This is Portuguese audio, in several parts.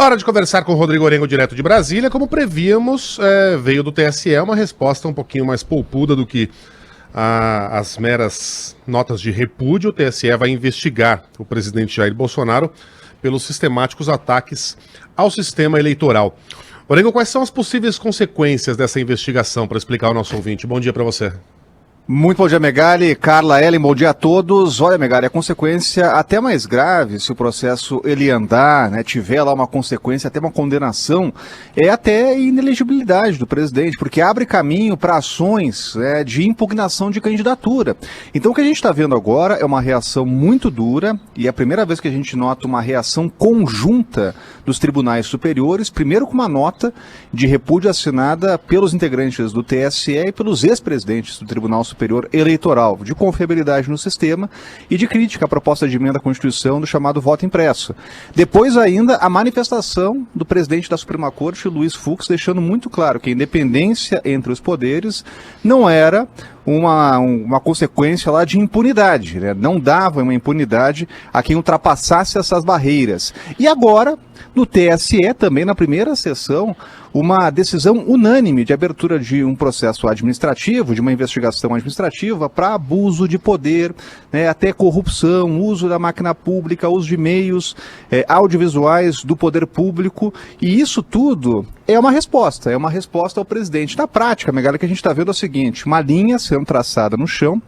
Hora de conversar com o Rodrigo Orengo, direto de Brasília. Como prevíamos, veio do TSE uma resposta um pouquinho mais polpuda do que as meras notas de repúdio. O TSE vai investigar o presidente Jair Bolsonaro pelos sistemáticos ataques ao sistema eleitoral. Orengo, quais são as possíveis consequências dessa investigação, para explicar ao nosso ouvinte? Bom dia para você. Muito bom dia, Megali. Carla, Ellen, bom dia a todos. Olha, Megali, a consequência até mais grave, se o processo ele andar, né, tiver lá uma consequência, até uma condenação, é até inelegibilidade do presidente, porque abre caminho para ações de impugnação de candidatura. Então o que a gente está vendo agora é uma reação muito dura, e é a primeira vez que a gente nota uma reação conjunta dos tribunais superiores, primeiro com uma nota de repúdio assinada pelos integrantes do TSE e pelos ex-presidentes do Tribunal Superior Eleitoral, de confiabilidade no sistema e de crítica à proposta de emenda à Constituição do chamado voto impresso. Depois ainda a manifestação do presidente da Suprema Corte, Luiz Fux, deixando muito claro que a independência entre os poderes não era uma consequência lá de impunidade, né? Não dava uma impunidade a quem ultrapassasse essas barreiras. E agora, no TSE, também na primeira sessão, uma decisão unânime de abertura de um processo administrativo, de uma investigação administrativa para abuso de poder, né, até corrupção, uso da máquina pública, uso de meios audiovisuais do poder público, e isso tudo é uma resposta ao presidente. Na prática, Megali, que a gente está vendo é o seguinte, uma linha sendo traçada no chão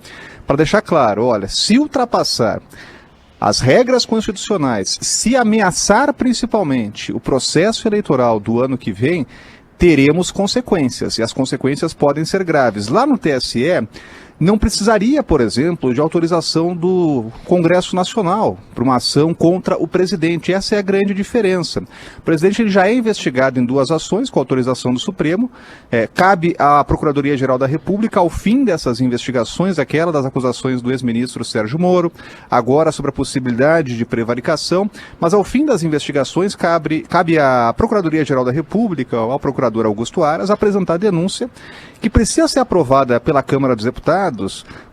para deixar claro, olha, se ultrapassar as regras constitucionais, se ameaçar principalmente o processo eleitoral do ano que vem, teremos consequências, e as consequências podem ser graves. Lá no TSE, não precisaria, por exemplo, de autorização do Congresso Nacional para uma ação contra o presidente. Essa é a grande diferença. O presidente ele já é investigado em duas ações com autorização do Supremo. Cabe à Procuradoria-Geral da República, ao fim dessas investigações, aquela das acusações do ex-ministro Sérgio Moro, agora sobre a possibilidade de prevaricação, mas ao fim das investigações cabe à Procuradoria-Geral da República, ao procurador Augusto Aras, apresentar denúncia que precisa ser aprovada pela Câmara dos Deputados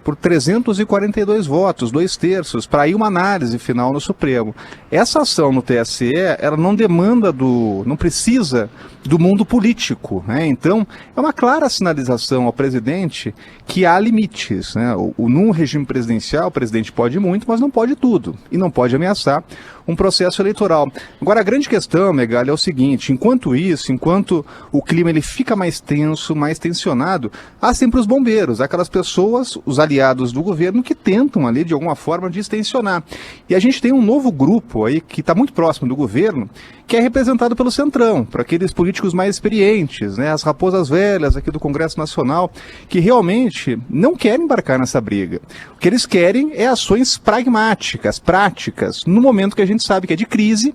por 342 votos, 2/3, para ir uma análise final no Supremo. Essa ação no TSE, ela não precisa do mundo político, né? Então, é uma clara sinalização ao presidente que há limites, né? Num regime presidencial, o presidente pode muito, mas não pode tudo, e não pode ameaçar um processo eleitoral. Agora, a grande questão, Megali, é o seguinte, enquanto o clima ele fica mais tenso, mais tensionado, há sempre os bombeiros, aquelas pessoas, os aliados do governo que tentam ali, de alguma forma, distensionar. E a gente tem um novo grupo aí, que está muito próximo do governo, que é representado pelo Centrão, por aqueles políticos mais experientes, né, as raposas velhas aqui do Congresso Nacional, que realmente não querem embarcar nessa briga. O que eles querem é ações pragmáticas, práticas, no momento que a gente sabe que é de crise,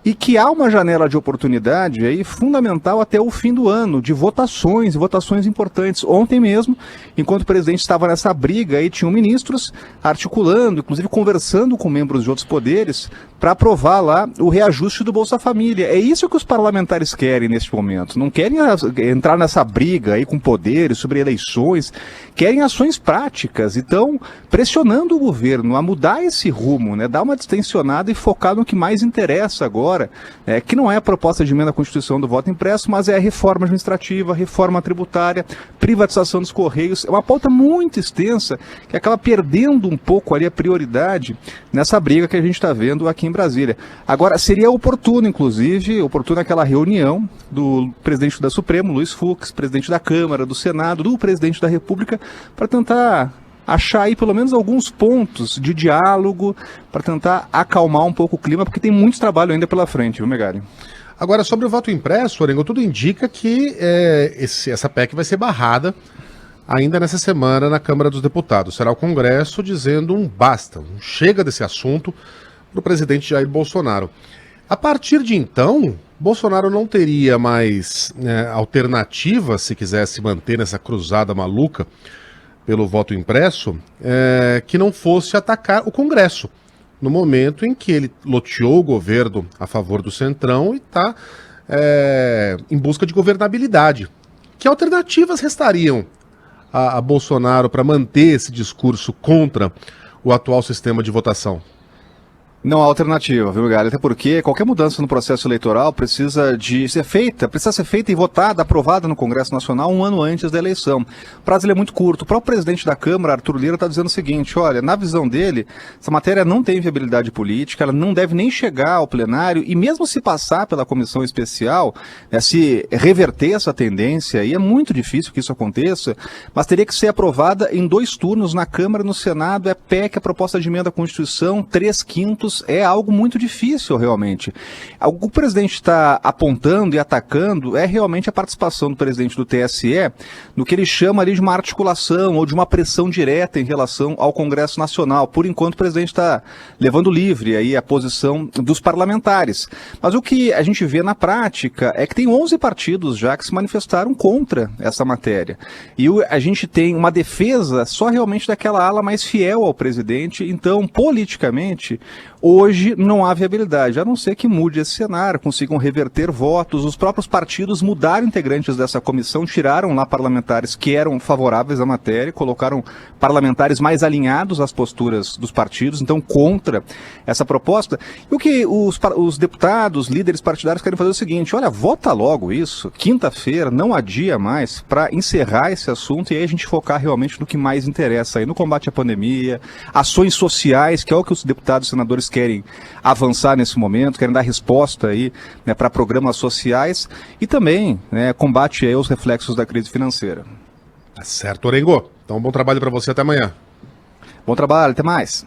e que há uma janela de oportunidade aí fundamental até o fim do ano, de votações importantes. Ontem mesmo, enquanto o presidente estava nessa briga, aí tinham ministros articulando, inclusive conversando com membros de outros poderes, para aprovar lá o reajuste do Bolsa Família. É isso que os parlamentares querem neste momento. Não querem entrar nessa briga aí com poderes sobre eleições, querem ações práticas. Então, pressionando o governo a mudar esse rumo, né, dar uma distensionada e focar no que mais interessa agora, que não é a proposta de emenda à Constituição do voto impresso, mas é a reforma administrativa, reforma tributária, privatização dos Correios. É uma pauta muito extensa que acaba perdendo um pouco ali a prioridade nessa briga que a gente está vendo aqui em Brasília. Agora, seria oportuno, inclusive, aquela reunião do presidente da Supremo, Luiz Fux, presidente da Câmara, do Senado, do presidente da República, para tentar achar aí pelo menos alguns pontos de diálogo para tentar acalmar um pouco o clima, porque tem muito trabalho ainda pela frente, viu, Megali? Agora, sobre o voto impresso, Orengo, tudo indica que essa PEC vai ser barrada ainda nessa semana na Câmara dos Deputados. Será o Congresso dizendo um basta, um chega desse assunto para o presidente Jair Bolsonaro. A partir de então, Bolsonaro não teria mais alternativa, se quisesse manter nessa cruzada maluca pelo voto impresso, que não fosse atacar o Congresso, no momento em que ele loteou o governo a favor do Centrão e está em busca de governabilidade. Que alternativas restariam a Bolsonaro para manter esse discurso contra o atual sistema de votação? Não há alternativa, viu, Megali? Até porque qualquer mudança no processo eleitoral precisa ser feita e votada, aprovada no Congresso Nacional um ano antes da eleição. O prazo é muito curto. O próprio presidente da Câmara, Arthur Lira, está dizendo o seguinte, olha, na visão dele, essa matéria não tem viabilidade política, ela não deve nem chegar ao plenário, e mesmo se passar pela comissão especial, se reverter essa tendência, e é muito difícil que isso aconteça, mas teria que ser aprovada em 2 turnos na Câmara e no Senado, é PEC, a proposta de emenda à Constituição, 3/5, é algo muito difícil, realmente. O que o presidente está apontando e atacando é realmente a participação do presidente do TSE no que ele chama ali de uma articulação ou de uma pressão direta em relação ao Congresso Nacional. Por enquanto, o presidente está levando livre aí a posição dos parlamentares. Mas o que a gente vê na prática é que tem 11 partidos já que se manifestaram contra essa matéria. E a gente tem uma defesa só realmente daquela ala mais fiel ao presidente. Então, politicamente, hoje não há viabilidade, a não ser que mude esse cenário, consigam reverter votos. Os próprios partidos mudaram integrantes dessa comissão, tiraram lá parlamentares que eram favoráveis à matéria, colocaram parlamentares mais alinhados às posturas dos partidos, então contra essa proposta. E o que os deputados, líderes partidários querem fazer é o seguinte, olha, vota logo isso, quinta-feira, não adia mais, para encerrar esse assunto e aí a gente focar realmente no que mais interessa, aí, no combate à pandemia, ações sociais, que é o que os deputados e senadores querem avançar nesse momento, querem dar resposta aí, né, para programas sociais e também, né, combate aí aos reflexos da crise financeira. Tá certo, Orengo. Então, bom trabalho para você, até amanhã. Bom trabalho, até mais.